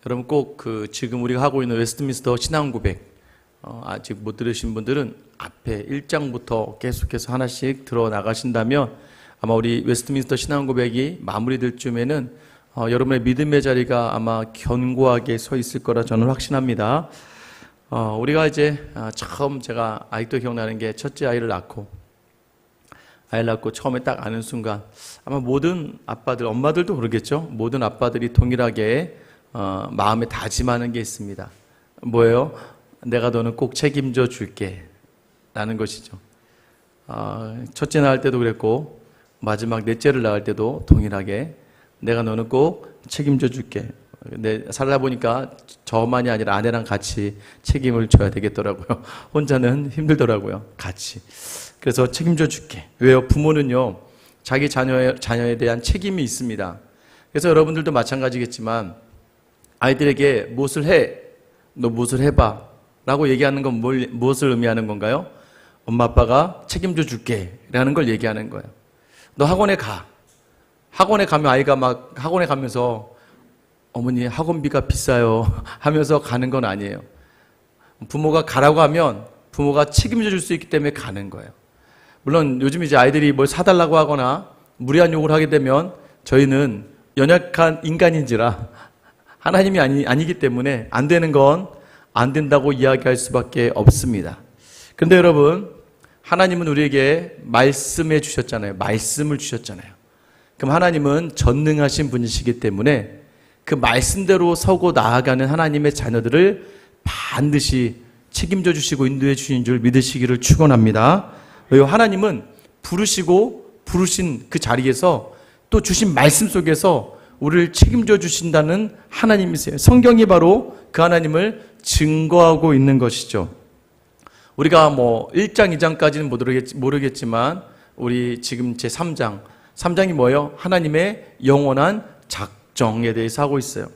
여러분 꼭 지금 우리가 하고 있는 웨스트민스터 신앙 고백 아직 못 들으신 분들은 앞에 1장부터 계속해서 하나씩 들어 나가신다면 아마 우리 웨스트민스터 신앙 고백이 마무리될 쯤에는 여러분의 믿음의 자리가 아마 견고하게 서 있을 거라 저는 확신합니다. 우리가 이제 처음 제가 아직도 기억나는 게 첫째 아이를 낳고 처음에 딱 아는 순간 아마 모든 아빠들, 엄마들도 그러겠죠. 모든 아빠들이 동일하게 마음에 다짐하는 게 있습니다. 뭐예요? 내가 너는 꼭 책임져 줄게 라는 것이죠. 첫째 낳을 때도 그랬고 마지막 넷째를 낳을 때도 동일하게 내가 너는 꼭 책임져 줄게. 살다 보니까 저만이 아니라 아내랑 같이 책임을 져야 되겠더라고요. 혼자는 힘들더라고요. 같이. 그래서 책임져 줄게. 왜요? 부모는요, 자기 자녀에 대한 책임이 있습니다. 그래서 여러분들도 마찬가지겠지만 아이들에게 무엇을 해? 너 무엇을 해봐? 라고 얘기하는 건 무엇을 의미하는 건가요? 엄마 아빠가 책임져 줄게 라는 걸 얘기하는 거예요. 너 학원에 가. 학원에 가면 아이가 막 학원에 가면서 어머니 학원비가 비싸요 하면서 가는 건 아니에요. 부모가 가라고 하면 부모가 책임져 줄 수 있기 때문에 가는 거예요. 물론 요즘 이제 아이들이 뭘 사달라고 하거나 무리한 요구를 하게 되면 저희는 연약한 인간인지라 하나님이 아니기 때문에 안 되는 건 안 된다고 이야기할 수밖에 없습니다. 그런데 여러분, 하나님은 우리에게 말씀해 주셨잖아요. 말씀을 주셨잖아요. 그럼 하나님은 전능하신 분이시기 때문에 그 말씀대로 서고 나아가는 하나님의 자녀들을 반드시 책임져 주시고 인도해 주신 줄 믿으시기를 축원합니다. 왜요? 하나님은 부르신 그 자리에서 또 주신 말씀 속에서 우리를 책임져 주신다는 하나님이세요. 성경이 바로 그 하나님을 증거하고 있는 것이죠. 우리가 1장, 2장까지는 모르겠지만 우리 지금 제 3장이 뭐예요? 하나님의 영원한 작정에 대해서 하고 있어요.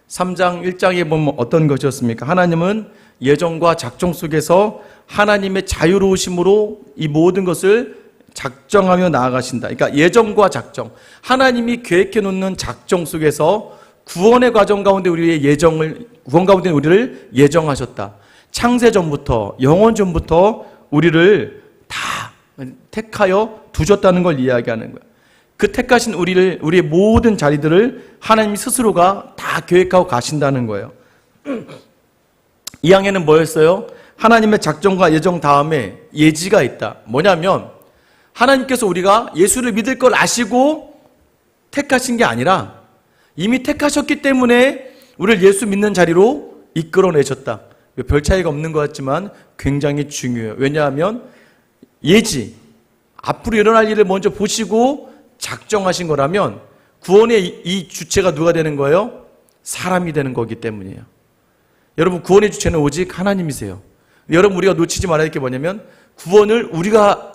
3장 1장에 보면 어떤 것이었습니까? 하나님은 예정과 작정 속에서 하나님의 자유로우심으로 이 모든 것을 작정하며 나아가신다. 그러니까 예정과 작정, 하나님이 계획해 놓는 작정 속에서 구원의 과정 가운데 구원 가운데 우리를 예정하셨다. 창세 전부터, 영원 전부터 우리를 다 택하여 두셨다는 걸 이야기하는 거예요. 그 택하신 우리의 모든 자리들을 하나님 스스로가 다 계획하고 가신다는 거예요. 2항에는 뭐였어요? 하나님의 작정과 예정 다음에 예지가 있다. 뭐냐면 하나님께서 우리가 예수를 믿을 걸 아시고 택하신 게 아니라 이미 택하셨기 때문에 우리를 예수 믿는 자리로 이끌어내셨다. 별 차이가 없는 것 같지만 굉장히 중요해요. 왜냐하면 예지, 앞으로 일어날 일을 먼저 보시고 작정하신 거라면 구원의 이 주체가 누가 되는 거예요? 사람이 되는 거기 때문이에요. 여러분, 구원의 주체는 오직 하나님이세요. 여러분, 우리가 놓치지 말아야 할 게 뭐냐면 구원을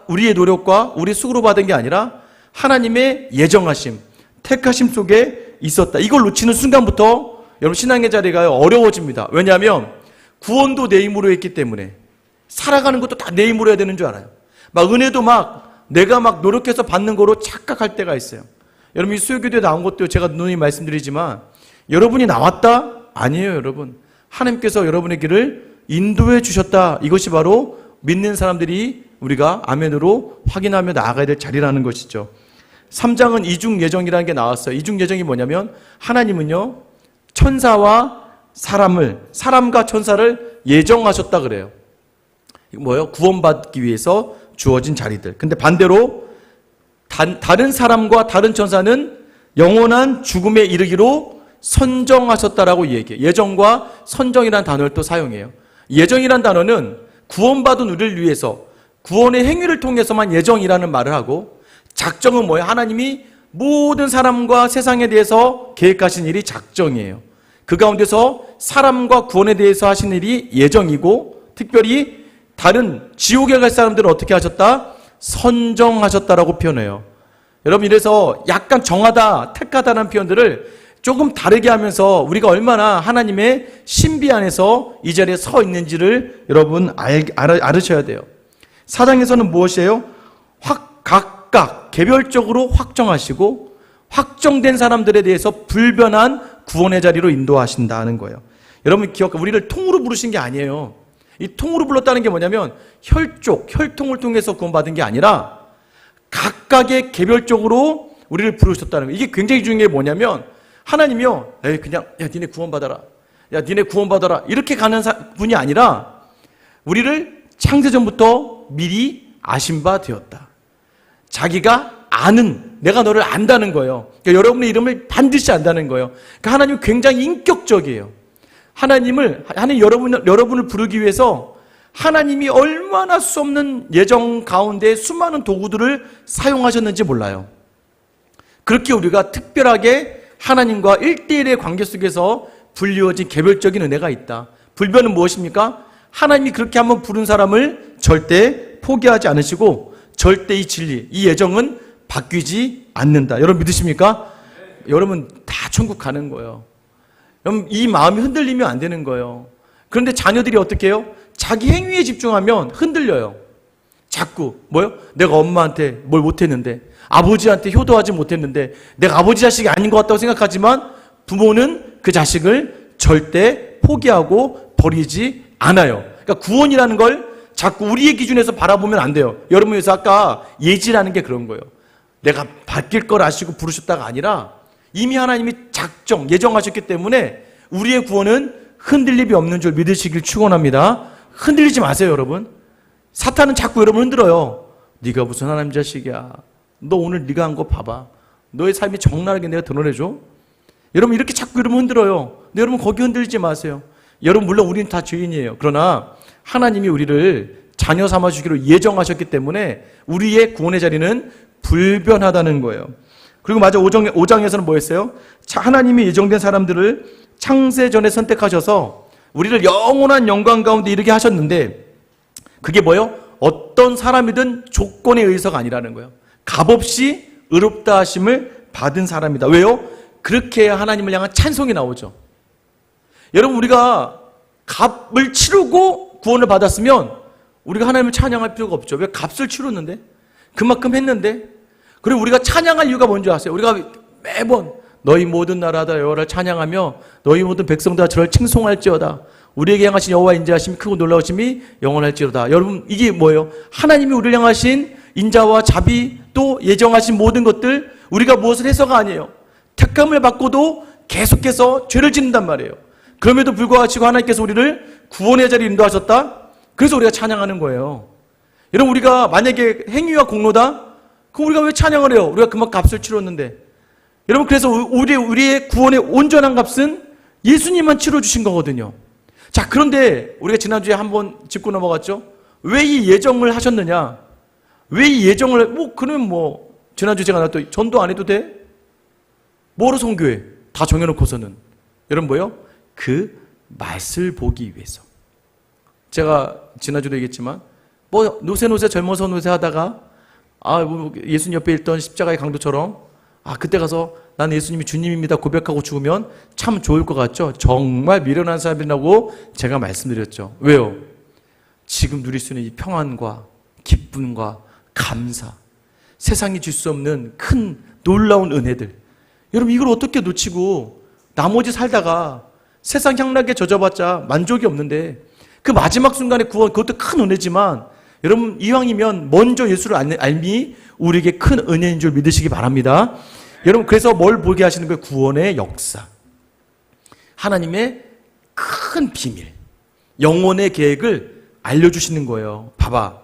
우리의 노력과 우리 수고로 받은 게 아니라 하나님의 예정하심, 택하심 속에 있었다. 이걸 놓치는 순간부터 여러분 신앙의 자리가 어려워집니다. 왜냐하면 구원도 내 힘으로 했기 때문에 살아가는 것도 다 내 힘으로 해야 되는 줄 알아요. 은혜도 내가 노력해서 받는 거로 착각할 때가 있어요. 여러분, 이 수요교대에 나온 것도 제가 누누이 말씀드리지만 여러분이 나왔다? 아니에요, 여러분. 하나님께서 여러분의 길을 인도해 주셨다. 이것이 바로 믿는 사람들이 우리가 아멘으로 확인하며 나아가야 될 자리라는 것이죠. 3장은 이중 예정이라는 게 나왔어요. 이중 예정이 뭐냐면 하나님은요, 사람과 천사를 예정하셨다 그래요. 뭐예요? 구원받기 위해서 주어진 자리들. 근데 반대로 다른 사람과 다른 천사는 영원한 죽음에 이르기로 선정하셨다라고 얘기해요. 예정과 선정이라는 단어를 또 사용해요. 예정이라는 단어는 구원받은 우리를 위해서 구원의 행위를 통해서만 예정이라는 말을 하고, 작정은 뭐예요? 하나님이 모든 사람과 세상에 대해서 계획하신 일이 작정이에요. 그 가운데서 사람과 구원에 대해서 하신 일이 예정이고, 특별히 다른 지옥에 갈 사람들은 어떻게 하셨다? 선정하셨다라고 표현해요. 여러분, 이래서 약간 정하다, 택하다라는 표현들을 조금 다르게 하면서 우리가 얼마나 하나님의 신비 안에서 이 자리에 서 있는지를 여러분 알으셔야 돼요. 4장에서는 무엇이에요? 각각 개별적으로 확정하시고 확정된 사람들에 대해서 불변한 구원의 자리로 인도하신다는 거예요. 여러분 우리를 통으로 부르신 게 아니에요. 이 통으로 불렀다는 게 뭐냐면 혈통을 통해서 구원받은 게 아니라 각각의 개별적으로 우리를 부르셨다는 거예요. 이게 굉장히 중요한 게 뭐냐면 하나님이요, 그냥 야 니네 구원받아라, 야 니네 구원받아라 이렇게 가는 분이 아니라 우리를 창세전부터 미리 아신 바 되었다. 자기가 아는, 내가 너를 안다는 거예요. 그러니까 여러분의 이름을 반드시 안다는 거예요. 그러니까 하나님은 굉장히 인격적이에요. 하나님 여러분을 부르기 위해서 하나님이 얼마나 수 없는 예정 가운데 수많은 도구들을 사용하셨는지 몰라요. 그렇게 우리가 특별하게 하나님과 1대1의 관계 속에서 불리워진 개별적인 은혜가 있다. 불변은 무엇입니까? 하나님이 그렇게 한번 부른 사람을 절대 포기하지 않으시고 절대 이 진리, 이 예정은 바뀌지 않는다. 여러분 믿으십니까? 여러분 다 천국 가는 거예요. 여러분 이 마음이 흔들리면 안 되는 거예요. 그런데 자녀들이 어떻게 해요? 자기 행위에 집중하면 흔들려요. 자꾸 뭐요? 내가 엄마한테 뭘 못했는데, 아버지한테 효도하지 못했는데, 내가 아버지 자식이 아닌 것 같다고 생각하지만 부모는 그 자식을 절대 포기하고 버리지 않아요. 그러니까 구원이라는 걸 자꾸 우리의 기준에서 바라보면 안 돼요. 여러분에서 아까 예지라는 게 그런 거예요. 내가 바뀔 걸 아시고 부르셨다가 아니라 이미 하나님이 예정하셨기 때문에 우리의 구원은 흔들림이 없는 줄 믿으시길 축원합니다. 흔들리지 마세요, 여러분. 사탄은 자꾸 여러분 흔들어요. 네가 무슨 하나님 자식이야. 너 오늘 네가 한 거 봐봐. 너의 삶이 적나라하게 내가 드러내줘. 여러분 이렇게 자꾸 여러분 흔들어요. 근데 여러분 거기 흔들리지 마세요. 여러분 물론 우리는 다 죄인이에요. 그러나 하나님이 우리를 자녀 삼아주기로 예정하셨기 때문에 우리의 구원의 자리는 불변하다는 거예요. 그리고 맞아 5장에서는 뭐 했어요? 하나님이 예정된 사람들을 창세전에 선택하셔서 우리를 영원한 영광 가운데 이르게 하셨는데 그게 뭐예요? 어떤 사람이든 조건에 의해서가 아니라는 거예요. 값없이 의롭다 하심을 받은 사람이다. 왜요? 그렇게 해야 하나님을 향한 찬송이 나오죠. 여러분 우리가 값을 치르고 구원을 받았으면 우리가 하나님을 찬양할 필요가 없죠. 왜? 값을 치렀는데, 그만큼 했는데. 그리고 우리가 찬양할 이유가 뭔지 아세요? 우리가 매번 너희 모든 나라다 여호와를 찬양하며 너희 모든 백성다 저를 칭송할지어다. 우리에게 향하신 여호와 인자하심이 크고 놀라우심이 영원할지어다. 여러분 이게 뭐예요? 하나님이 우리를 향하신 인자와 자비 또 예정하신 모든 것들 우리가 무엇을 해서가 아니에요. 택함을 받고도 계속해서 죄를 짓는단 말이에요. 그럼에도 불구하고 하나님께서 우리를 구원의 자리에 인도하셨다. 그래서 우리가 찬양하는 거예요. 여러분 우리가 만약에 행위와 공로다? 그럼 우리가 왜 찬양을 해요? 우리가 그만 값을 치렀는데. 여러분 그래서 우리의 구원의 온전한 값은 예수님만 치러주신 거거든요. 자, 그런데 우리가 지난주에 한번 짚고 넘어갔죠? 왜 이 예정을 하셨느냐? 왜 이 예정을, 그러면 지난주 제가 나왔더니 전도 안 해도 돼? 뭐로 선교해? 다 정해놓고서는. 여러분 뭐요? 그 맛을 보기 위해서. 제가 지난주도 얘기했지만, 노세 젊어서 노세 하다가, 예수님 옆에 있던 십자가의 강도처럼, 그때 가서 난 예수님이 주님입니다 고백하고 죽으면 참 좋을 것 같죠? 정말 미련한 사람이라고 제가 말씀드렸죠. 왜요? 지금 누릴 수 있는 이 평안과 기쁨과 감사, 세상이 줄 수 없는 큰 놀라운 은혜들. 여러분 이걸 어떻게 놓치고 나머지 살다가 세상 향락에 젖어봤자 만족이 없는데 그 마지막 순간의 구원, 그것도 큰 은혜지만 여러분 이왕이면 먼저 예수를 알미 우리에게 큰 은혜인 줄 믿으시기 바랍니다. 여러분 그래서 뭘 보게 하시는 거예요? 구원의 역사, 하나님의 큰 비밀, 영혼의 계획을 알려주시는 거예요. 봐봐,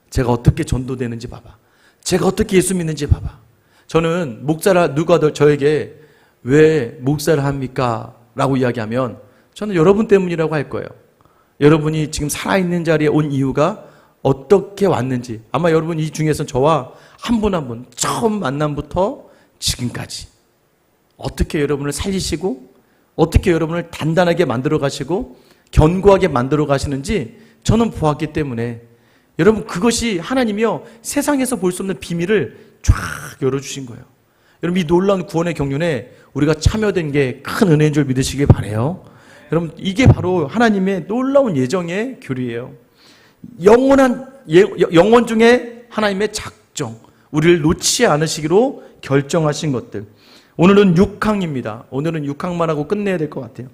제가 어떻게 전도되는지 봐봐, 제가 어떻게 예수 믿는지 봐봐. 저는 누가 저에게 왜 목사를 합니까? 라고 이야기하면 저는 여러분 때문이라고 할 거예요. 여러분이 지금 살아있는 자리에 온 이유가 어떻게 왔는지, 아마 여러분 이 중에서 저와 한 분 한 분 처음 만남부터 지금까지 어떻게 여러분을 살리시고 어떻게 여러분을 단단하게 만들어 가시고 견고하게 만들어 가시는지 저는 보았기 때문에 여러분 그것이 하나님이요 세상에서 볼 수 없는 비밀을 쫙 열어주신 거예요. 여러분 이 놀라운 구원의 경륜에 우리가 참여된 게 큰 은혜인 줄 믿으시길 바라요. 여러분 이게 바로 하나님의 놀라운 예정의 교리예요. 영원 중에 하나님의 작정, 우리를 놓지 않으시기로 결정하신 것들. 오늘은 6항입니다. 오늘은 6항만 하고 끝내야 될 것 같아요.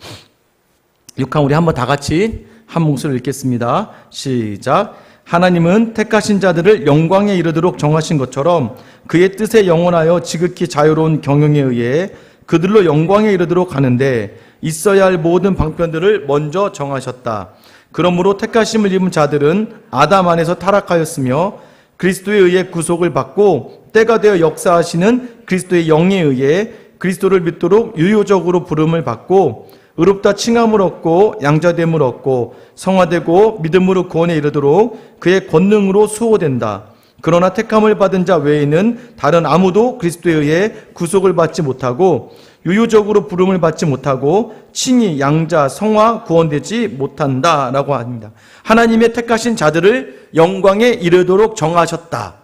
6항 우리 한번 다 같이 한 목소리로 읽겠습니다. 시작. 하나님은 택하신 자들을 영광에 이르도록 정하신 것처럼 그의 뜻에 영원하여 지극히 자유로운 경영에 의해 그들로 영광에 이르도록 하는데 있어야 할 모든 방편들을 먼저 정하셨다. 그러므로 택하심을 입은 자들은 아담 안에서 타락하였으며 그리스도에 의해 구속을 받고 때가 되어 역사하시는 그리스도의 영에 의해 그리스도를 믿도록 유효적으로 부름을 받고 의롭다 칭함을 얻고 양자됨을 얻고 성화되고 믿음으로 구원에 이르도록 그의 권능으로 수호된다. 그러나 택함을 받은 자 외에는 다른 아무도 그리스도에 의해 구속을 받지 못하고 유효적으로 부름을 받지 못하고 칭의, 양자, 성화, 구원되지 못한다라고 합니다. 하나님의 택하신 자들을 영광에 이르도록 정하셨다.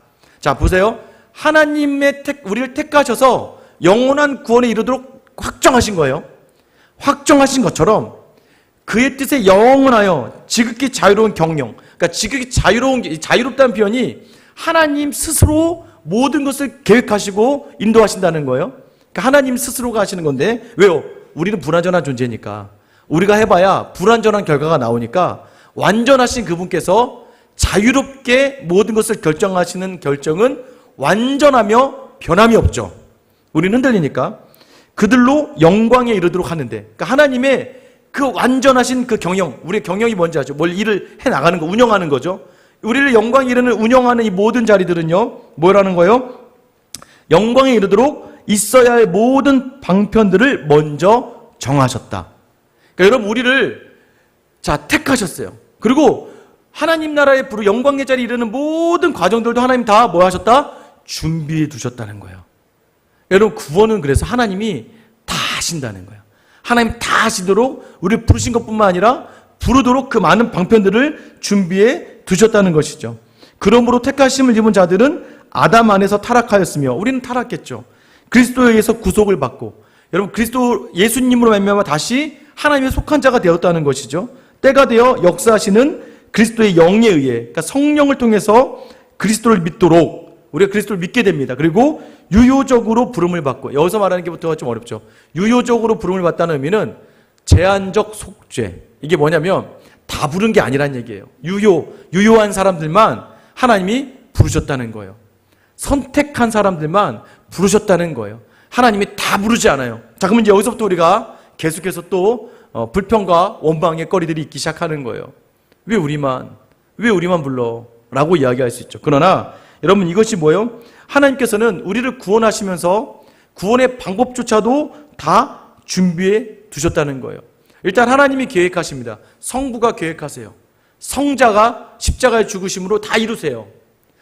자, 보세요. 하나님의 우리를 택하셔서 영원한 구원에 이르도록 확정하신 거예요. 확정하신 것처럼 그의 뜻에 영원하여 지극히 자유로운 경영. 그러니까 지극히 자유롭다는 표현이 하나님 스스로 모든 것을 계획하시고 인도하신다는 거예요. 그러니까 하나님 스스로가 하시는 건데, 왜요? 우리는 불완전한 존재니까. 우리가 해봐야 불완전한 결과가 나오니까 완전하신 그분께서 자유롭게 모든 것을 결정하시는 결정은 완전하며 변함이 없죠. 우리는 흔들리니까. 그들로 영광에 이르도록 하는데, 그러니까 하나님의 그 완전하신 그 경영, 우리의 경영이 뭔지 아죠? 뭘 일을 해 나가는 거, 운영하는 거죠. 우리를 영광에 이르는 운영하는 이 모든 자리들은요, 뭐라는 거예요? 영광에 이르도록 있어야 할 모든 방편들을 먼저 정하셨다. 그러니까 여러분, 우리를 택하셨어요. 그리고 하나님 나라의 영광의 자리에 이르는 모든 과정들도 하나님 다 뭐 하셨다? 준비해 두셨다는 거예요. 여러분, 구원은 그래서 하나님이 다 하신다는 거예요. 하나님 다 하시도록 우리를 부르신 것뿐만 아니라 부르도록 그 많은 방편들을 준비해 두셨다는 것이죠. 그러므로 택하심을 입은 자들은 아담 안에서 타락하였으며, 우리는 타락했죠. 그리스도에 의해서 구속을 받고, 여러분, 그리스도 예수님으로 말미암아 다시 하나님의 속한 자가 되었다는 것이죠. 때가 되어 역사하시는 그리스도의 영에 의해, 그러니까 성령을 통해서 그리스도를 믿도록 우리가 그리스도를 믿게 됩니다. 그리고 유효적으로 부름을 받고, 여기서 말하는 게부터가 좀 어렵죠. 유효적으로 부름을 받다는 의미는 제한적 속죄. 이게 뭐냐면 다 부른 게 아니란 얘기예요. 유효한 사람들만 하나님이 부르셨다는 거예요. 선택한 사람들만 부르셨다는 거예요. 하나님이 다 부르지 않아요. 자, 그러면 이제 여기서부터 우리가 계속해서 또 불평과 원망의 거리들이 있기 시작하는 거예요. 왜 우리만 불러? 라고 이야기할 수 있죠. 그러나 여러분, 이것이 뭐예요? 하나님께서는 우리를 구원하시면서 구원의 방법조차도 다 준비해 두셨다는 거예요. 일단 하나님이 계획하십니다. 성부가 계획하세요. 성자가 십자가의 죽으심으로 다 이루세요.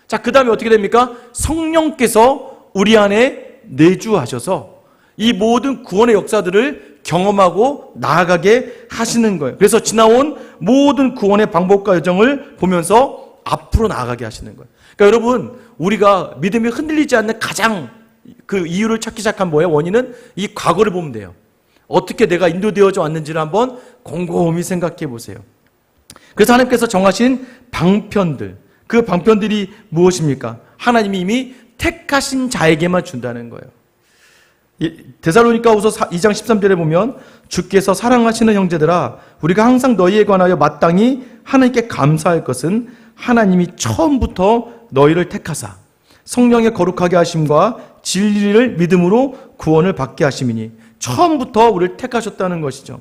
자, 그 다음에 어떻게 됩니까? 성령께서 우리 안에 내주하셔서 이 모든 구원의 역사들을 경험하고 나아가게 하시는 거예요. 그래서 지나온 모든 구원의 방법과 여정을 보면서 앞으로 나아가게 하시는 거예요. 그러니까 여러분, 우리가 믿음이 흔들리지 않는 가장 그 이유를 찾기 시작한 뭐예요? 원인은 이 과거를 보면 돼요. 어떻게 내가 인도되어져 왔는지를 한번 곰곰이 생각해 보세요. 그래서 하나님께서 정하신 방편들, 그 방편들이 무엇입니까? 하나님이 이미 택하신 자에게만 준다는 거예요. 데살로니가후서 2장 13절에 보면 주께서 사랑하시는 형제들아, 우리가 항상 너희에 관하여 마땅히 하나님께 감사할 것은 하나님이 처음부터 너희를 택하사 성령의 거룩하게 하심과 진리를 믿음으로 구원을 받게 하심이니, 처음부터 우리를 택하셨다는 것이죠.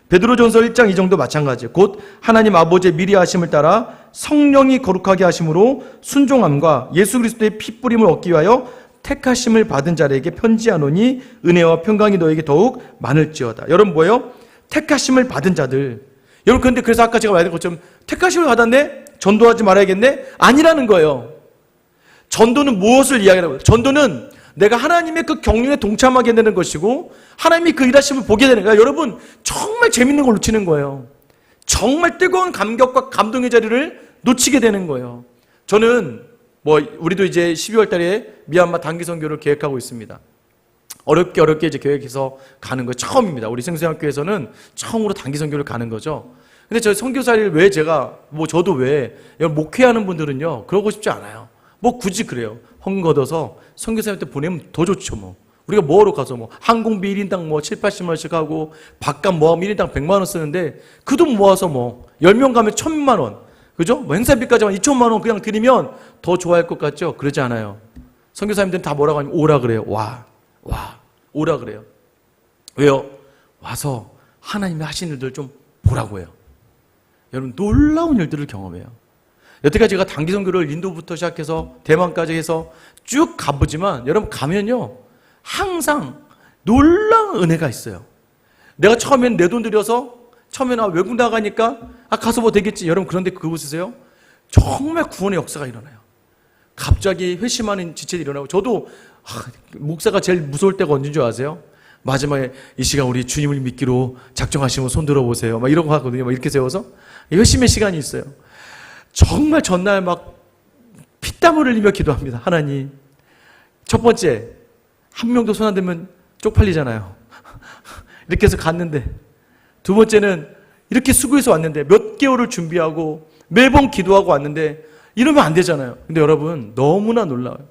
베드로전서 1장 2절도 마찬가지예요. 곧 하나님 아버지의 미리 하심을 따라 성령이 거룩하게 하심으로 순종함과 예수 그리스도의 피 뿌림을 얻기 위하여 택하심을 받은 자에게 편지하노니 은혜와 평강이 너에게 더욱 많을지어다. 여러분, 뭐예요? 택하심을 받은 자들. 여러분, 그런데 그래서 아까 제가 말한 것처럼 택하심을 받았네? 전도하지 말아야겠네? 아니라는 거예요. 전도는 무엇을 이야기하는 거예요? 전도는 내가 하나님의 그 경륜에 동참하게 되는 것이고 하나님이 그 일하심을 보게 되는 거예요. 여러분, 정말 재밌는 걸 놓치는 거예요. 정말 뜨거운 감격과 감동의 자리를 놓치게 되는 거예요. 저는 우리도 이제 12월 달에 미얀마 단기 선교를 계획하고 있습니다. 어렵게 이제 계획해서 가는 거예요. 처음입니다. 우리 생수학교에서는 처음으로 단기 선교를 가는 거죠. 근데 저 선교사를 왜 제가, 저도 왜, 목회하는 분들은요, 그러고 싶지 않아요. 굳이 그래요. 헌 걷어서 선교사님한테 보내면 더 좋죠, 우리가 뭐하러 가서 뭐 항공비 1인당 뭐 7, 80만 원씩 하고 밥값 모아면 1인당 100만 원 쓰는데 그 돈 모아서 뭐 10명 가면 1000만 원. 그죠? 뭐 행사비까지만 2천만 원 그냥 드리면 더 좋아할 것 같죠? 그러지 않아요. 선교사님들은 다 뭐라고 하냐면 오라 그래요. 오라 그래요. 왜요? 와서 하나님이 하신 일들 좀 보라고 해요. 여러분 놀라운 일들을 경험해요. 여태까지 제가 단기 선교를 인도부터 시작해서 대만까지 해서 쭉 가보지만 여러분 가면요 항상 놀라운 은혜가 있어요. 내가 처음엔 내 돈 들여서 처음에는 외국 나가니까 가서 뭐 되겠지. 여러분 그런데 그곳에서요 정말 구원의 역사가 일어나요. 갑자기 회심하는 지체들이 일어나고 저도 목사가 제일 무서울 때가 언제인 줄 아세요? 마지막에 이 시간 우리 주님을 믿기로 작정하시면 손 들어보세요. 막 이런 거 하거든요. 막 이렇게 세워서 회심의 시간이 있어요. 정말 전날 막 피땀을 흘리며 기도합니다. 하나님, 첫 번째 한 명도 손 안 대면 쪽팔리잖아요. 이렇게 해서 갔는데 두 번째는 이렇게 수고해서 왔는데 몇 개월을 준비하고 매번 기도하고 왔는데 이러면 안 되잖아요. 근데 여러분 너무나 놀라워요.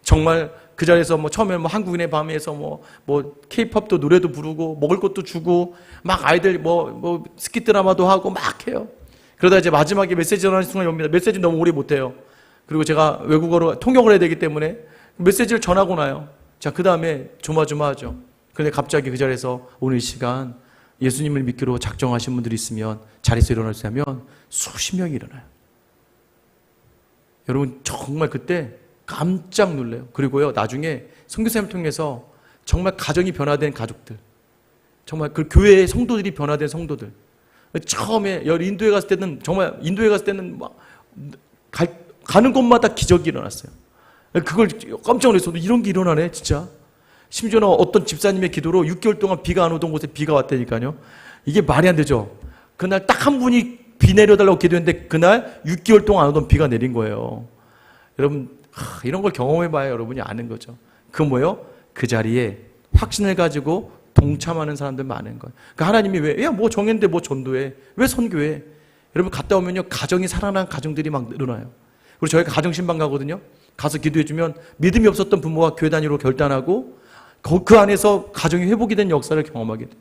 정말 그 자리에서 뭐 처음에 뭐 한국인의 밤에서 뭐 케이팝도 노래도 부르고 먹을 것도 주고 막 아이들 뭐 스키 드라마도 하고 막 해요. 그러다 이제 마지막에 메시지 전하는 순간이 옵니다. 메시지 너무 오래 못해요. 그리고 제가 외국어로 통역을 해야 되기 때문에 메시지를 전하고 나요. 자, 그 다음에 조마조마하죠. 그런데 갑자기 그 자리에서 오늘 이 시간 예수님을 믿기로 작정하신 분들이 있으면 자리에서 일어날 수 있다면 수십 명이 일어나요. 여러분 정말 그때 깜짝 놀래요. 그리고요 나중에 선교사님을 통해서 정말 가정이 변화된 가족들, 정말 그 교회의 성도들이 변화된 성도들. 처음에 인도에 갔을 때는 정말 인도에 갔을 때는 막 가는 곳마다 기적이 일어났어요. 그걸 깜짝 놀랐어요. 이런 게 일어나네 진짜. 심지어는 어떤 집사님의 기도로 6개월 동안 비가 안 오던 곳에 비가 왔다니까요. 이게 말이 안 되죠. 그날 딱 한 분이 비 내려달라고 기도했는데 그날 6개월 동안 안 오던 비가 내린 거예요. 여러분 이런 걸 경험해봐야 여러분이 아는 거죠. 그 뭐예요? 그 자리에 확신을 가지고 동참하는 사람들 많은 거예요. 그러니까 하나님이 왜 뭐 정했는데 뭐 전도해? 왜 선교해? 여러분 갔다 오면요 가정이 살아난 가정들이 막 늘어나요. 그리고 저희가 가정신방 가거든요. 가서 기도해주면 믿음이 없었던 부모가 교회 다니로 결단하고 그 안에서 가정이 회복이 된 역사를 경험하게 돼요.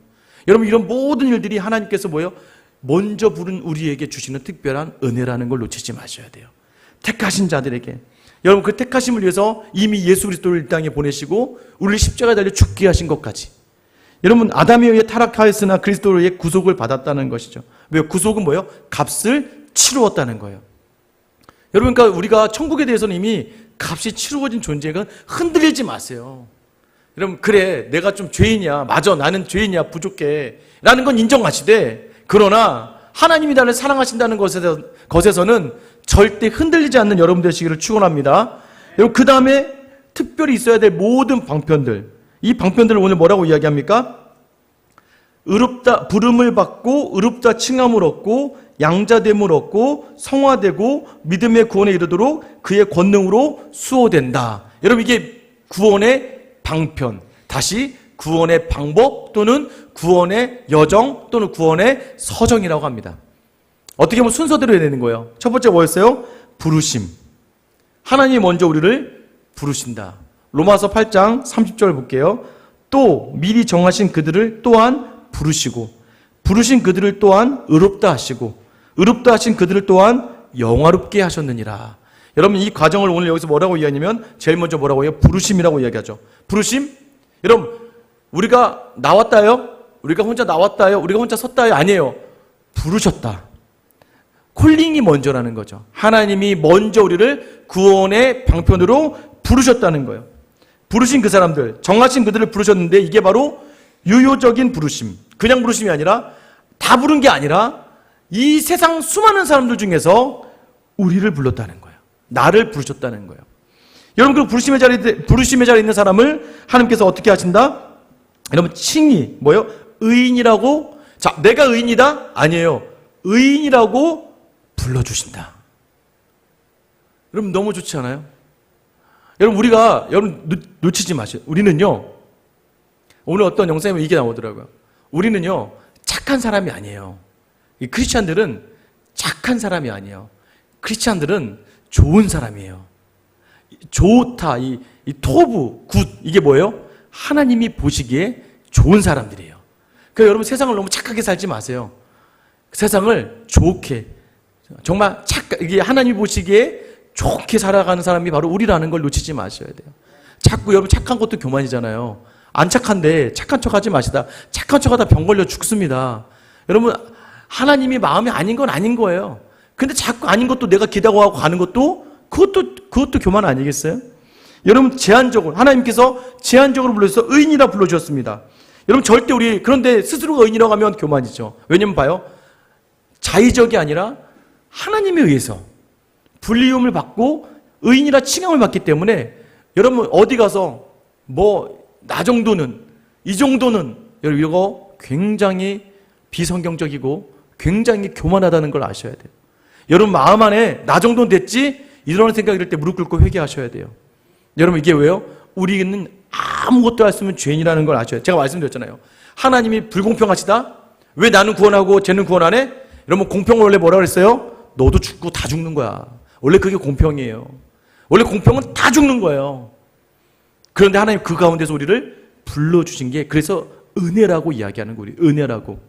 여러분 이런 모든 일들이 하나님께서 뭐예요? 먼저 부른 우리에게 주시는 특별한 은혜라는 걸 놓치지 마셔야 돼요. 택하신 자들에게. 여러분 그 택하심을 위해서 이미 예수 그리스도를 이 땅에 보내시고 우리를 십자가에 달려 죽게 하신 것까지. 여러분 아담에 의해 타락하였으나 그리스도로 의해 구속을 받았다는 것이죠. 왜요? 구속은 뭐예요? 값을 치루었다는 거예요. 여러분 그러니까 우리가 천국에 대해서는 이미 값이 치루어진 존재가 흔들리지 마세요. 여러분 그래 내가 좀 죄인이야. 맞아 나는 죄인이야. 부족해. 라는 건 인정하시되 그러나 하나님이 나를 사랑하신다는 것에서는 절대 흔들리지 않는 여러분 되시기를 축원합니다. 여러분 그 다음에 특별히 있어야 될 모든 방편들, 이 방편들을 오늘 뭐라고 이야기합니까? 의롭다 부름을 받고 의롭다 칭함을 얻고 양자됨을 얻고 성화되고 믿음의 구원에 이르도록 그의 권능으로 수호된다. 여러분 이게 구원의 방편, 다시 구원의 방법 또는 구원의 여정 또는 구원의 서정이라고 합니다. 어떻게 보면 순서대로 해야 되는 거예요. 첫 번째 뭐였어요? 부르심. 하나님이 먼저 우리를 부르신다. 로마서 8장 30절 볼게요. 또 미리 정하신 그들을 또한 부르시고 부르신 그들을 또한 의롭다 하시고 의롭다 하신 그들을 또한 영화롭게 하셨느니라. 여러분 이 과정을 오늘 여기서 뭐라고 이야기하냐면 제일 먼저 뭐라고 해요? 부르심이라고 이야기하죠. 부르심? 여러분 우리가 나왔다요? 우리가 혼자 나왔다요? 우리가 혼자 섰다요? 아니에요. 부르셨다. 콜링이 먼저라는 거죠. 하나님이 먼저 우리를 구원의 방편으로 부르셨다는 거예요. 부르신 그 사람들, 정하신 그들을 부르셨는데 이게 바로 유효적인 부르심. 그냥 부르심이 아니라 다 부른 게 아니라 이 세상 수많은 사람들 중에서 우리를 불렀다는 거예요. 나를 부르셨다는 거예요. 여러분 그 부르심의 자리에 있는 사람을 하나님께서 어떻게 하신다? 여러분 칭의 뭐예요? 의인이라고. 자 내가 의인이다? 아니에요. 의인이라고 불러주신다. 여러분 너무 좋지 않아요? 여러분 놓치지 마세요. 우리는요 오늘 어떤 영상에 보면 이게 나오더라고요. 우리는요 착한 사람이 아니에요. 이 크리스찬들은 착한 사람이 아니에요. 크리스찬들은 좋은 사람이에요. 좋다, 이 토부, 굿, 이게 뭐예요? 하나님이 보시기에 좋은 사람들이에요. 그러니까 여러분 세상을 너무 착하게 살지 마세요. 세상을 좋게, 정말 이게 하나님이 보시기에 좋게 살아가는 사람이 바로 우리라는 걸 놓치지 마셔야 돼요. 자꾸 여러분 착한 것도 교만이잖아요. 안 착한데 착한 척 하지 마시다. 착한 척 하다 병 걸려 죽습니다. 여러분 하나님이 마음이 아닌 건 아닌 거예요. 근데 자꾸 아닌 것도 내가 기다고 가는 것도 그것도 교만 아니겠어요? 여러분 제한적으로 하나님께서 제한적으로 불러주셔서 의인이라 불러주셨습니다. 여러분 절대 우리 그런데 스스로가 의인이라고 하면 교만이죠. 왜냐면 봐요. 자의적이 아니라 하나님에 의해서 불리움을 받고 의인이라 칭함을 받기 때문에 여러분 어디 가서 나 정도는 이 정도는 여러분 이거 굉장히 비성경적이고 굉장히 교만하다는 걸 아셔야 돼요. 여러분 마음 안에 나 정도는 됐지 이런 생각이 들 때 무릎 꿇고 회개하셔야 돼요. 여러분 이게 왜요? 우리는 아무것도 할 수 없는 죄인이라는 걸 아셔야 돼요. 제가 말씀드렸잖아요. 하나님이 불공평하시다? 왜 나는 구원하고 쟤는 구원 안 해? 여러분 공평은 원래 뭐라 그랬어요? 너도 죽고 다 죽는 거야. 원래 그게 공평이에요. 원래 공평은 다 죽는 거예요. 그런데 하나님 그 가운데서 우리를 불러주신 게 그래서 은혜라고 이야기하는 거예요. 은혜라고.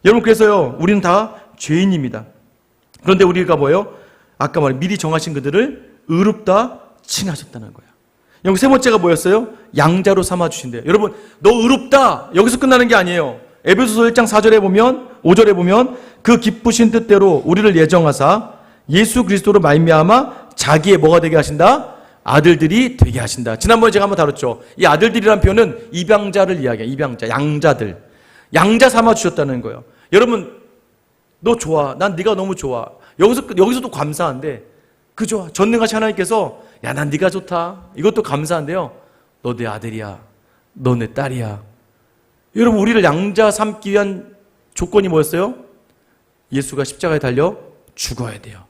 여러분 그래서요 우리는 다 죄인입니다. 그런데 우리가 뭐예요? 아까 말한 미리 정하신 그들을 의롭다 칭하셨다는 거예요. 여러분 세 번째가 뭐였어요? 양자로 삼아주신대요. 여러분 너 의롭다 여기서 끝나는 게 아니에요. 에베소서 1장 4절에 보면 5절에 보면 그 기쁘신 뜻대로 우리를 예정하사 예수 그리스도로 말미암아 자기의 뭐가 되게 하신다? 아들들이 되게 하신다. 지난번에 제가 한번 다뤘죠. 이 아들들이란 표현은 입양자를 이야기해요. 입양자, 양자들. 양자 삼아주셨다는 거예요. 여러분 너 좋아. 난 네가 너무 좋아. 여기서도 감사한데 그죠? 전능하신 하나님께서 야, 난 네가 좋다. 이것도 감사한데요. 너 내 아들이야. 너 내 딸이야. 여러분 우리를 양자 삼기 위한 조건이 뭐였어요? 예수가 십자가에 달려 죽어야 돼요.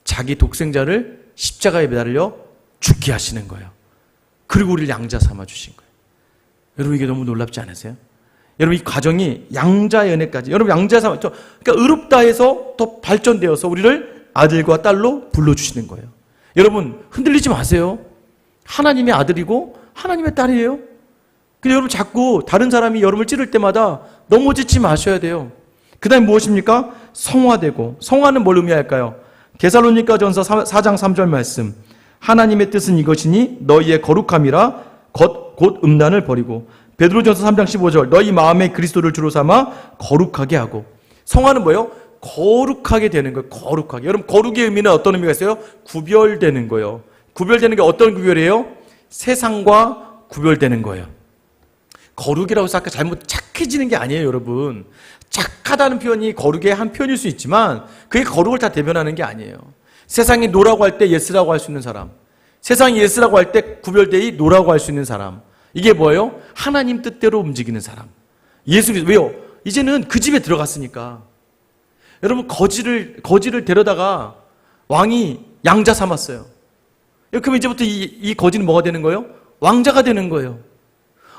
자기 독생자를 십자가에 매달려 죽게 하시는 거예요. 그리고 우리를 양자 삼아주신 거예요. 여러분 이게 너무 놀랍지 않으세요? 여러분 이 과정이 양자의 은혜까지 여러분 양자 삼아 그러니까 의롭다 해서 더 발전되어서 우리를 아들과 딸로 불러주시는 거예요. 여러분 흔들리지 마세요. 하나님의 아들이고 하나님의 딸이에요. 근데 여러분 자꾸 다른 사람이 여러분을 찌를 때마다 넘어지지 마셔야 돼요. 그 다음에 무엇입니까? 성화되고. 성화는 뭘 의미할까요? 데살로니가전서 4장 3절 말씀. 하나님의 뜻은 이것이니 너희의 거룩함이라 곧 음란을 버리고. 베드로전서 3장 15절. 너희 마음에 그리스도를 주로 삼아 거룩하게 하고. 성화는 뭐예요? 거룩하게 되는 거예요. 거룩하게. 여러분 거룩의 의미는 어떤 의미가 있어요? 구별되는 거예요. 구별되는 게 어떤 구별이에요? 세상과 구별되는 거예요. 거룩이라고 해서 아까 잘못 착해지는 게 아니에요, 여러분. 착하다는 표현이 거룩의 한 표현일 수 있지만 그게 거룩을 다 대변하는 게 아니에요. 세상이 노라고 할 때 예스라고 할 수 있는 사람, 세상이 예스라고 할 때 구별되이 노라고 할 수 있는 사람, 이게 뭐예요? 하나님 뜻대로 움직이는 사람. 예수 그리스도. 왜요? 이제는 그 집에 들어갔으니까. 여러분 거지를 데려다가 왕이 양자 삼았어요. 그럼 이제부터 이 거지는 뭐가 되는 거예요? 왕자가 되는 거예요.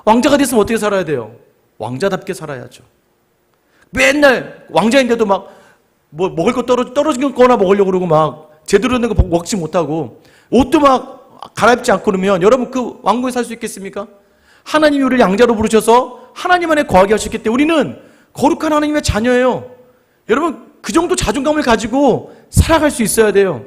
왕자가 됐으면 어떻게 살아야 돼요? 왕자답게 살아야죠. 맨날 왕자인데도 막 먹을 거 떨어진 거나 먹으려고 그러고 막 제대로 된 거 먹지 못하고 옷도 막 갈아입지 않고 그러면 여러분 그 왕국에 살 수 있겠습니까? 하나님이 우리를 양자로 부르셔서 하나님 안에 거하게 하셨기 때문에 우리는 거룩한 하나님의 자녀예요. 여러분 그 정도 자존감을 가지고 살아갈 수 있어야 돼요.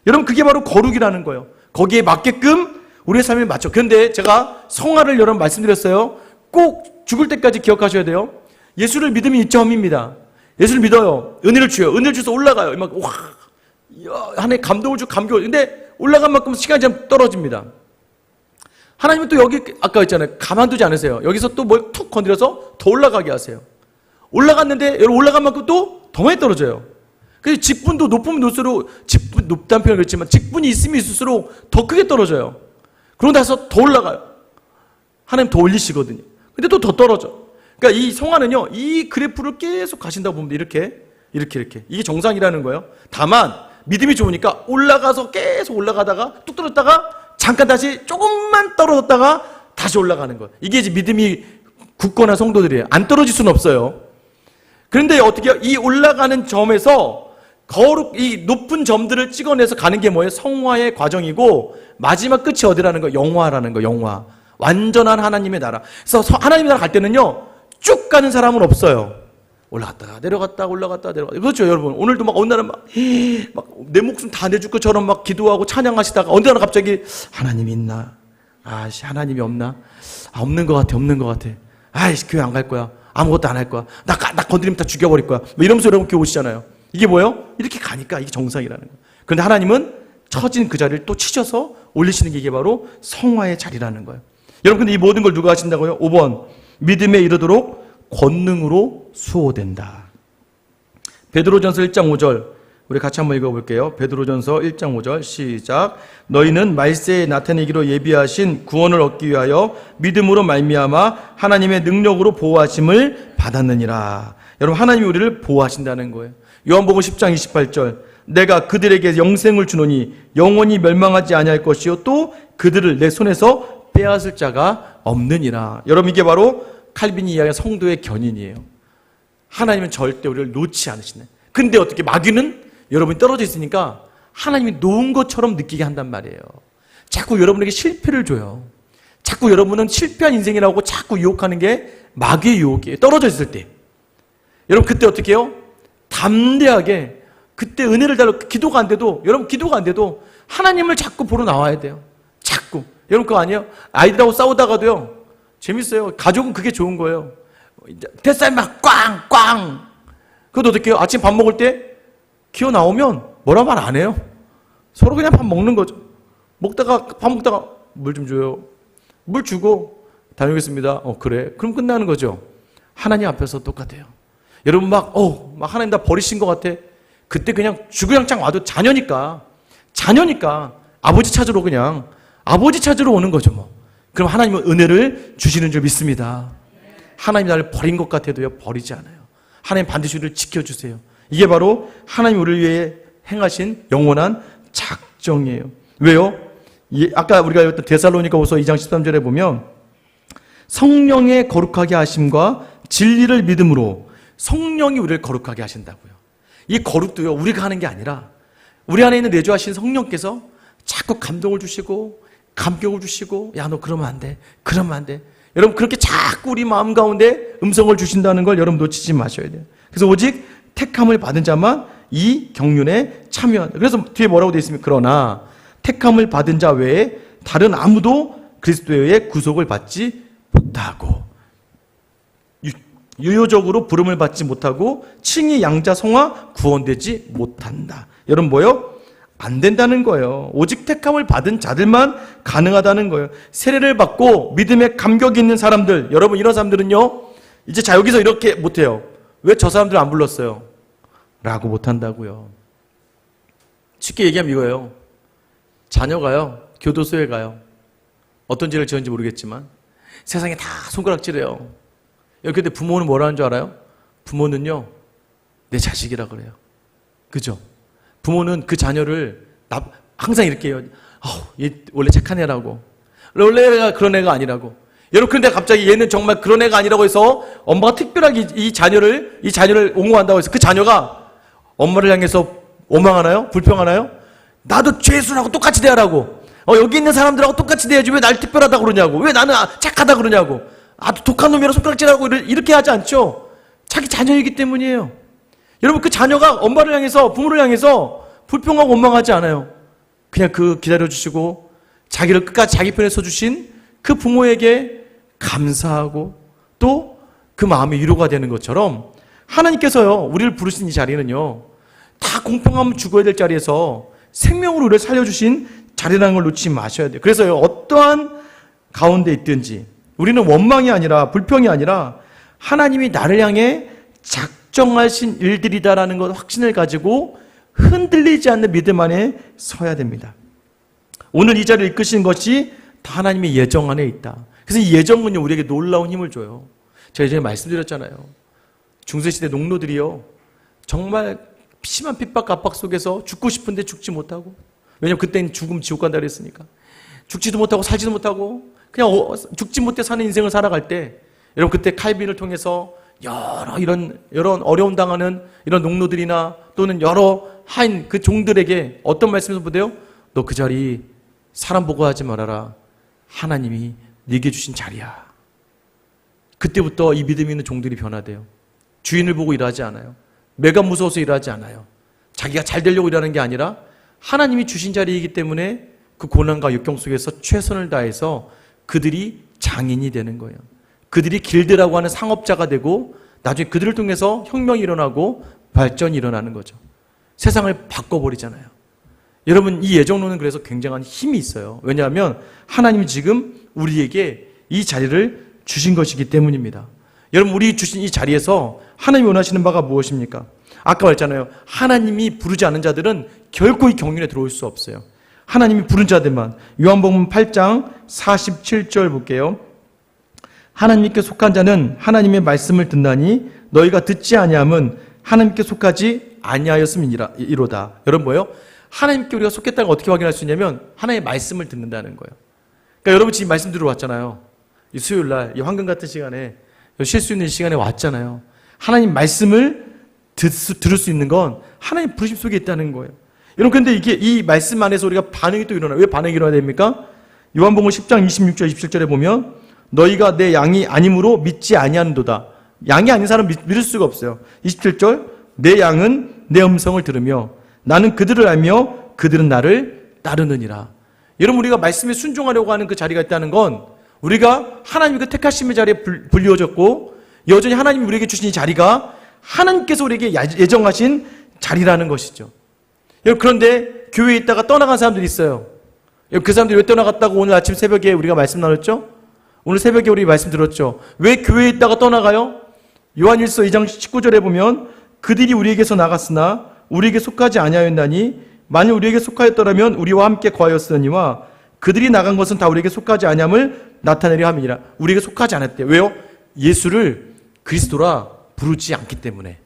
여러분 그게 바로 거룩이라는 거예요. 거기에 맞게끔 우리의 삶에 맞춰. 그런데 제가 성화를 여러 번 말씀드렸어요. 꼭 죽을 때까지 기억하셔야 돼요. 예수를 믿음이 이점입니다. 예수를 믿어요. 은혜를 주요. 은혜를 주셔서 올라가요. 막 와, 하나님 감동을 주고 감격을. 근데 올라간 만큼 시간이 좀 떨어집니다. 하나님은 또 여기 아까 했잖아요. 가만두지 않으세요. 여기서 또 뭘 툭 건드려서 더 올라가게 하세요. 올라갔는데 여러분 올라간 만큼 또 더 많이 떨어져요. 그래서 직분도 높으면 높을수록 직분 높다는 표현을 그랬지만 직분이 있으면 있을수록 더 크게 떨어져요. 그러고 나서 더 올라가요. 하나님 더 올리시거든요. 근데 또 더 떨어져. 그러니까 이 성화는요, 이 그래프를 계속 가신다고 보면 이렇게. 이게 정상이라는 거예요. 다만, 믿음이 좋으니까 올라가서 계속 올라가다가 뚝 떨어졌다가 잠깐 다시 조금만 떨어졌다가 다시 올라가는 거예요. 이게 이제 믿음이 굳건한 성도들이에요. 안 떨어질 수는 없어요. 그런데 어떻게 이 올라가는 점에서 이 높은 점들을 찍어내서 가는 게 뭐예요? 성화의 과정이고 마지막 끝이 어디라는 거예요? 영화라는 거예요. 영화. 완전한 하나님의 나라. 그래서 하나님의 나라 갈 때는요, 쭉 가는 사람은 없어요. 올라갔다가 내려갔다 올라갔다 내려갔다. 그렇죠, 여러분. 오늘도 막 어느 날은 막 내 목숨 다 내줄 것처럼 막 기도하고 찬양하시다가 어느 날 갑자기 하나님이 있나? 아씨, 하나님이 없나? 아, 없는 것 같아, 없는 것 같아. 아이씨, 교회 안 갈 거야. 아무것도 안 할 거야. 나 건드리면 다 죽여버릴 거야. 뭐 이러면서 여러분 교회 오시잖아요. 이게 뭐예요? 이렇게 가니까 이게 정상이라는 거예요. 그런데 하나님은 처진 그 자리를 또 치셔서 올리시는 게 이게 바로 성화의 자리라는 거예요. 여러분, 근데 이 모든 걸 누가 하신다고요? 5번. 믿음에 이르도록 권능으로 수호된다. 베드로전서 1장 5절. 우리 같이 한번 읽어볼게요. 베드로전서 1장 5절 시작. 너희는 말세에 나타내기로 예비하신 구원을 얻기 위하여 믿음으로 말미암아 하나님의 능력으로 보호하심을 받았느니라. 여러분, 하나님이 우리를 보호하신다는 거예요. 요한복음 10장 28절. 내가 그들에게 영생을 주노니 영원히 멸망하지 아니할 것이요 또 그들을 내 손에서 빼앗을 자가 없느니라. 여러분, 이게 바로 칼빈이 이야기한 성도의 견인이에요. 하나님은 절대 우리를 놓지 않으시네. 근데 어떻게 마귀는 여러분이 떨어져 있으니까 하나님이 놓은 것처럼 느끼게 한단 말이에요. 자꾸 여러분에게 실패를 줘요. 자꾸 여러분은 실패한 인생이라고 자꾸 유혹하는 게 마귀의 유혹이에요. 떨어져 있을 때. 여러분, 그때 어떻게 해요? 담대하게, 그때 은혜를 달라고 기도가 안 돼도, 여러분 기도가 안 돼도 하나님을 자꾸 보러 나와야 돼요. 자꾸. 여러분 그거 아니에요? 아이들하고 싸우다가도요, 재밌어요. 가족은 그게 좋은 거예요. 뱃살 막 꽝꽝. 그것도 어떻게 해요? 아침 밥 먹을 때 기어 나오면 뭐라 말 안 해요. 서로 그냥 밥 먹는 거죠. 밥 먹다가 물 좀 줘요. 물 주고 다녀오겠습니다. 그래. 그럼 끝나는 거죠. 하나님 앞에서 똑같아요. 여러분 막 하나님 나 버리신 것 같아. 그때 그냥 주구장창 와도 자녀니까 아버지 찾으러 오는 거죠 뭐. 그럼 하나님은 은혜를 주시는 줄 믿습니다. 하나님이 나를 버린 것 같아도요, 버리지 않아요. 하나님 반드시 우리를 지켜주세요. 이게 바로 하나님 우리를 위해 행하신 영원한 작정이에요. 왜요? 아까 우리가 읽었던 데살로니가후서 2장 13절에 보면 성령의 거룩하게 하심과 진리를 믿음으로 성령이 우리를 거룩하게 하신다고요. 이 거룩도요, 우리가 하는 게 아니라 우리 안에 있는 내주하신 성령께서 자꾸 감동을 주시고 감격을 주시고, 야 너 그러면 안 돼, 그러면 안 돼. 여러분 그렇게 자꾸 우리 마음 가운데 음성을 주신다는 걸 여러분 놓치지 마셔야 돼요. 그래서 오직 택함을 받은 자만 이 경륜에 참여한다. 그래서 뒤에 뭐라고 되어 있습니까? 그러나 택함을 받은 자 외에 다른 아무도 그리스도에 의해 구속을 받지 못하고, 유효적으로 부름을 받지 못하고 칭의 양자 성화 구원되지 못한다. 여러분 뭐요? 안 된다는 거예요. 오직 택함을 받은 자들만 가능하다는 거예요. 세례를 받고 믿음에 감격이 있는 사람들, 여러분 이런 사람들은요, 이제 자 여기서 이렇게 못해요. 왜 저 사람들 안 불렀어요? 라고 못한다고요. 쉽게 얘기하면 이거예요. 자녀가요, 교도소에 가요. 어떤 죄를 지었는지 모르겠지만 세상에 다 손가락질해요. 근데 부모는 뭐라는 줄 알아요? 부모는요, 내 자식이라 그래요. 그죠? 부모는 그 자녀를 항상 이렇게 해요. 얘 원래 착한 애라고. 원래 애가 그런 애가 아니라고. 여러분, 그런데 갑자기 얘는 정말 그런 애가 아니라고 해서 엄마가 특별하게 이 자녀를 옹호한다고 해서 그 자녀가 엄마를 향해서 원망하나요? 불평하나요? 나도 죄수라고 똑같이 대하라고. 여기 있는 사람들하고 똑같이 대해야지 왜 날 특별하다고 그러냐고. 왜 나는 착하다 그러냐고. 독한 놈이라 손가락질하고 이렇게 하지 않죠. 자기 자녀이기 때문이에요. 여러분 그 자녀가 엄마를 향해서, 부모를 향해서 불평하고 원망하지 않아요. 그냥 기다려주시고 자기를 끝까지 자기 편에 서주신 그 부모에게 감사하고 또 그 마음이 위로가 되는 것처럼 하나님께서요, 우리를 부르신 이 자리는요, 다 공평하면 죽어야 될 자리에서 생명으로 우리를 살려주신 자리라는 걸 놓치지 마셔야 돼요. 그래서요, 어떠한 가운데 있든지 우리는 원망이 아니라 불평이 아니라 하나님이 나를 향해 작정하신 일들이다라는 것 확신을 가지고 흔들리지 않는 믿음 안에 서야 됩니다. 오늘 이 자리를 이끄신 것이 다 하나님의 예정 안에 있다. 그래서 이 예정은요, 우리에게 놀라운 힘을 줘요. 제가 예전에 말씀드렸잖아요. 중세시대 농노들이요, 정말 심한 핍박 압박 속에서 죽고 싶은데 죽지 못하고, 왜냐면 그때는 죽으면 지옥 간다 그랬으니까, 죽지도 못하고 살지도 못하고 그냥 죽지 못해 사는 인생을 살아갈 때, 여러분 그때 칼빈을 통해서 이런 어려움 당하는 이런 농노들이나 또는 여러 하인 그 종들에게 어떤 말씀에서 보대요? 너 그 자리 사람 보고 하지 말아라. 하나님이 네게 주신 자리야. 그때부터 이 믿음이 있는 종들이 변화돼요. 주인을 보고 일하지 않아요. 내가 무서워서 일하지 않아요. 자기가 잘 되려고 일하는 게 아니라 하나님이 주신 자리이기 때문에 그 고난과 역경 속에서 최선을 다해서 그들이 장인이 되는 거예요. 그들이 길드라고 하는 상업자가 되고 나중에 그들을 통해서 혁명이 일어나고 발전이 일어나는 거죠. 세상을 바꿔버리잖아요. 여러분, 이 예정론은 그래서 굉장한 힘이 있어요. 왜냐하면 하나님이 지금 우리에게 이 자리를 주신 것이기 때문입니다. 여러분, 우리 주신 이 자리에서 하나님이 원하시는 바가 무엇입니까? 아까 말했잖아요. 하나님이 부르지 않은 자들은 결코 이 경륜에 들어올 수 없어요. 하나님이 부른 자들만. 요한복음 8장 47절 볼게요. 하나님께 속한 자는 하나님의 말씀을 듣나니 너희가 듣지 아니함은 하나님께 속하지 아니하였음이로다. 여러분 뭐예요? 하나님께 우리가 속했다는 걸 어떻게 확인할 수 있냐면 하나님의 말씀을 듣는다는 거예요. 그러니까 여러분 지금 말씀 들어왔잖아요. 이 수요일날 이 황금 같은 시간에 쉴 수 있는 시간에 왔잖아요. 하나님 말씀을 들을 수 있는 건 하나님 부르심 속에 있다는 거예요. 여러분 근데 이게 이 말씀 안에서 우리가 반응이 또 일어나요. 왜 반응이 일어나야 됩니까? 요한복음 10장 26절 27절에 보면 너희가 내 양이 아니므로 믿지 아니하는도다. 양이 아닌 사람은 믿을 수가 없어요. 27절 내 양은 내 음성을 들으며 나는 그들을 알며 그들은 나를 따르느니라. 여러분 우리가 말씀에 순종하려고 하는 그 자리가 있다는 건 우리가 하나님이 그 택하심의 자리에 불리워졌고 여전히 하나님이 우리에게 주신 이 자리가 하나님께서 우리에게 예정하신 자리라는 것이죠. 여러분 그런데 교회에 있다가 떠나간 사람들이 있어요. 여러분 그 사람들이 왜 떠나갔다고 오늘 아침 새벽에 우리가 말씀 나눴죠? 오늘 새벽에 우리 말씀 들었죠? 왜 교회에 있다가 떠나가요? 요한일서 2장 19절에 보면 그들이 우리에게서 나갔으나 우리에게 속하지 아니하였나니 만일 우리에게 속하였더라면 우리와 함께 거하였으니와 그들이 나간 것은 다 우리에게 속하지 아니함을 나타내려 함이니라. 우리에게 속하지 않았대요. 왜요? 예수를 그리스도라 부르지 않기 때문에.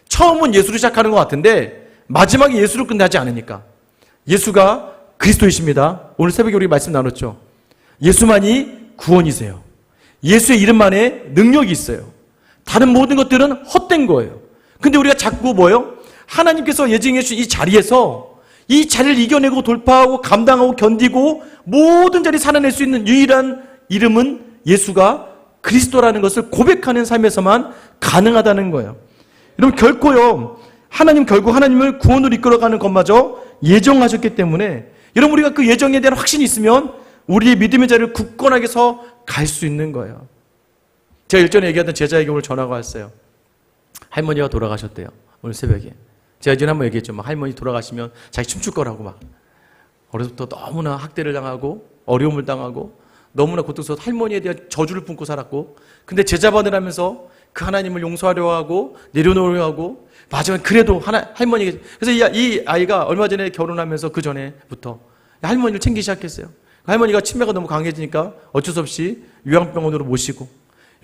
처음은 예수로 시작하는 것 같은데 마지막에 예수로 끝나지 않으니까. 예수가 그리스도이십니다. 오늘 새벽에 우리 말씀 나눴죠. 예수만이 구원이세요. 예수의 이름만에 능력이 있어요. 다른 모든 것들은 헛된 거예요. 근데 우리가 자꾸 뭐예요? 하나님께서 예정해 주신 이 자리에서 이 자리를 이겨내고 돌파하고 감당하고 견디고 모든 자리 살아낼 수 있는 유일한 이름은 예수가 그리스도라는 것을 고백하는 삶에서만 가능하다는 거예요. 여러분 결코요. 하나님 결국 하나님을 구원으로 이끌어가는 것마저 예정하셨기 때문에 여러분 우리가 그 예정에 대한 확신이 있으면 우리의 믿음의 자리를 굳건하게 서 갈 수 있는 거예요. 제가 일전에 얘기하던 제자에게 오늘 전화가 왔어요. 할머니가 돌아가셨대요. 오늘 새벽에. 제가 예전에 한번 얘기했죠. 막 할머니 돌아가시면 자기 춤출 거라고 막. 어려서부터 너무나 학대를 당하고 어려움을 당하고 너무나 고통스러워 할머니에 대한 저주를 품고 살았고 근데 제자반을 하면서 그 하나님을 용서하려 하고 내려놓으려 하고 마지막에 그래도 할머니가 그래서 이 아이가 얼마 전에 결혼하면서 그 전에부터 할머니를 챙기기 시작했어요. 할머니가 치매가 너무 강해지니까 어쩔 수 없이 요양병원으로 모시고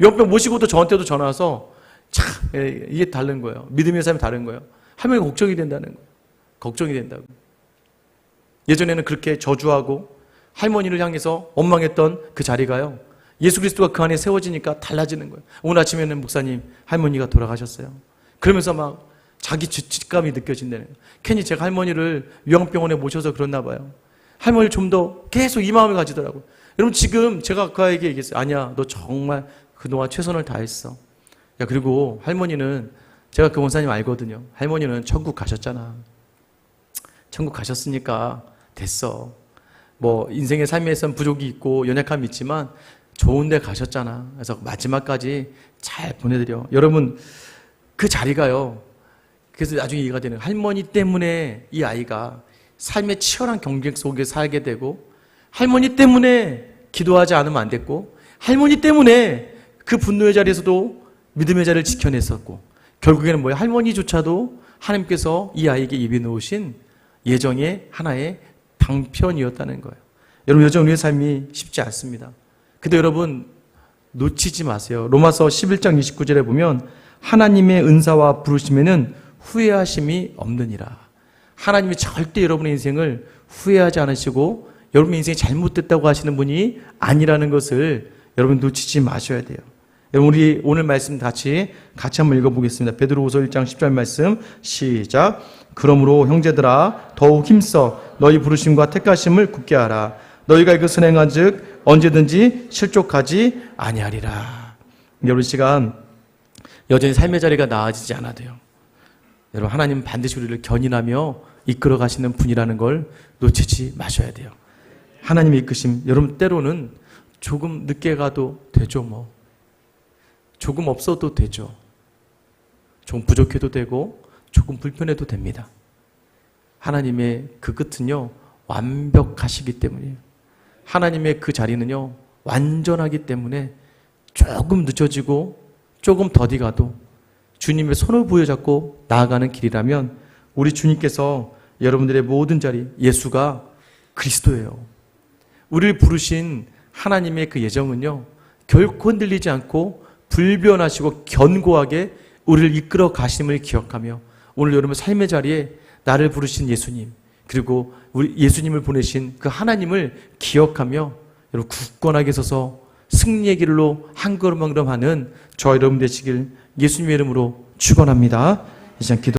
요양병 모시고도 저한테도 전화 와서 참 이게 다른 거예요. 믿음의 삶이 다른 거예요. 할머니가 걱정이 된다는 거예요. 걱정이 된다고. 예전에는 그렇게 저주하고 할머니를 향해서 원망했던 그 자리가요. 예수 그리스도가 그 안에 세워지니까 달라지는 거예요. 오늘 아침에는 목사님 할머니가 돌아가셨어요. 그러면서 막 자기 죄책감이 느껴진다는 거예요. 괜히 제가 할머니를 요양병원에 모셔서 그랬나 봐요. 할머니를 좀 더 계속 이 마음을 가지더라고요. 여러분 지금 제가 그 아이에게 얘기했어요. 아니야 너 정말 그동안 최선을 다했어. 야 그리고 할머니는 제가 그 원사님 알거든요. 할머니는 천국 가셨잖아. 천국 가셨으니까 됐어. 뭐 인생의 삶에선 부족이 있고 연약함이 있지만 좋은 데 가셨잖아. 그래서 마지막까지 잘 보내드려. 여러분 그 자리가요. 그래서 나중에 이해가 되는 할머니 때문에 이 아이가 삶의 치열한 경쟁 속에 살게 되고 할머니 때문에 기도하지 않으면 안 됐고 할머니 때문에 그 분노의 자리에서도 믿음의 자리를 지켜냈었고 결국에는 뭐예요? 할머니조차도 하나님께서 이 아이에게 입에 놓으신 예정의 하나의 방편이었다는 거예요. 여러분 여전 우리의 삶이 쉽지 않습니다. 근데 여러분 놓치지 마세요. 로마서 11장 29절에 보면 하나님의 은사와 부르심에는 후회하심이 없느니라. 하나님이 절대 여러분의 인생을 후회하지 않으시고 여러분의 인생이 잘못됐다고 하시는 분이 아니라는 것을 여러분 놓치지 마셔야 돼요. 여러분 우리 오늘 말씀 같이 한번 읽어보겠습니다. 베드로후서 1장 10절 말씀 시작. 그러므로 형제들아 더욱 힘써 너희 부르심과 택하심을 굳게 하라. 너희가 이것을 행한즉 언제든지 실족하지 아니하리라. 여러분 시간 여전히 삶의 자리가 나아지지 않아도요. 여러분 하나님은 반드시 우리를 견인하며 이끌어 가시는 분이라는 걸 놓치지 마셔야 돼요. 하나님의 이끄심, 여러분 때로는 조금 늦게 가도 되죠 뭐. 조금 없어도 되죠. 조금 부족해도 되고 조금 불편해도 됩니다. 하나님의 그 끝은요 완벽하시기 때문이에요. 하나님의 그 자리는요 완전하기 때문에 조금 늦어지고 조금 더디 가도 주님의 손을 부여잡고 나아가는 길이라면 우리 주님께서 여러분들의 모든 자리, 예수가 그리스도예요. 우리를 부르신 하나님의 그 예정은요 결코 흔들리지 않고 불변하시고 견고하게 우리를 이끌어 가심을 기억하며 오늘 여러분 삶의 자리에 나를 부르신 예수님, 그리고 우리 예수님을 보내신 그 하나님을 기억하며 여러분 굳건하게 서서 승리의 길로 한 걸음 한 걸음 하는 저와 여러분 되시길 예수님의 이름으로 축원합니다. 이 시간 기도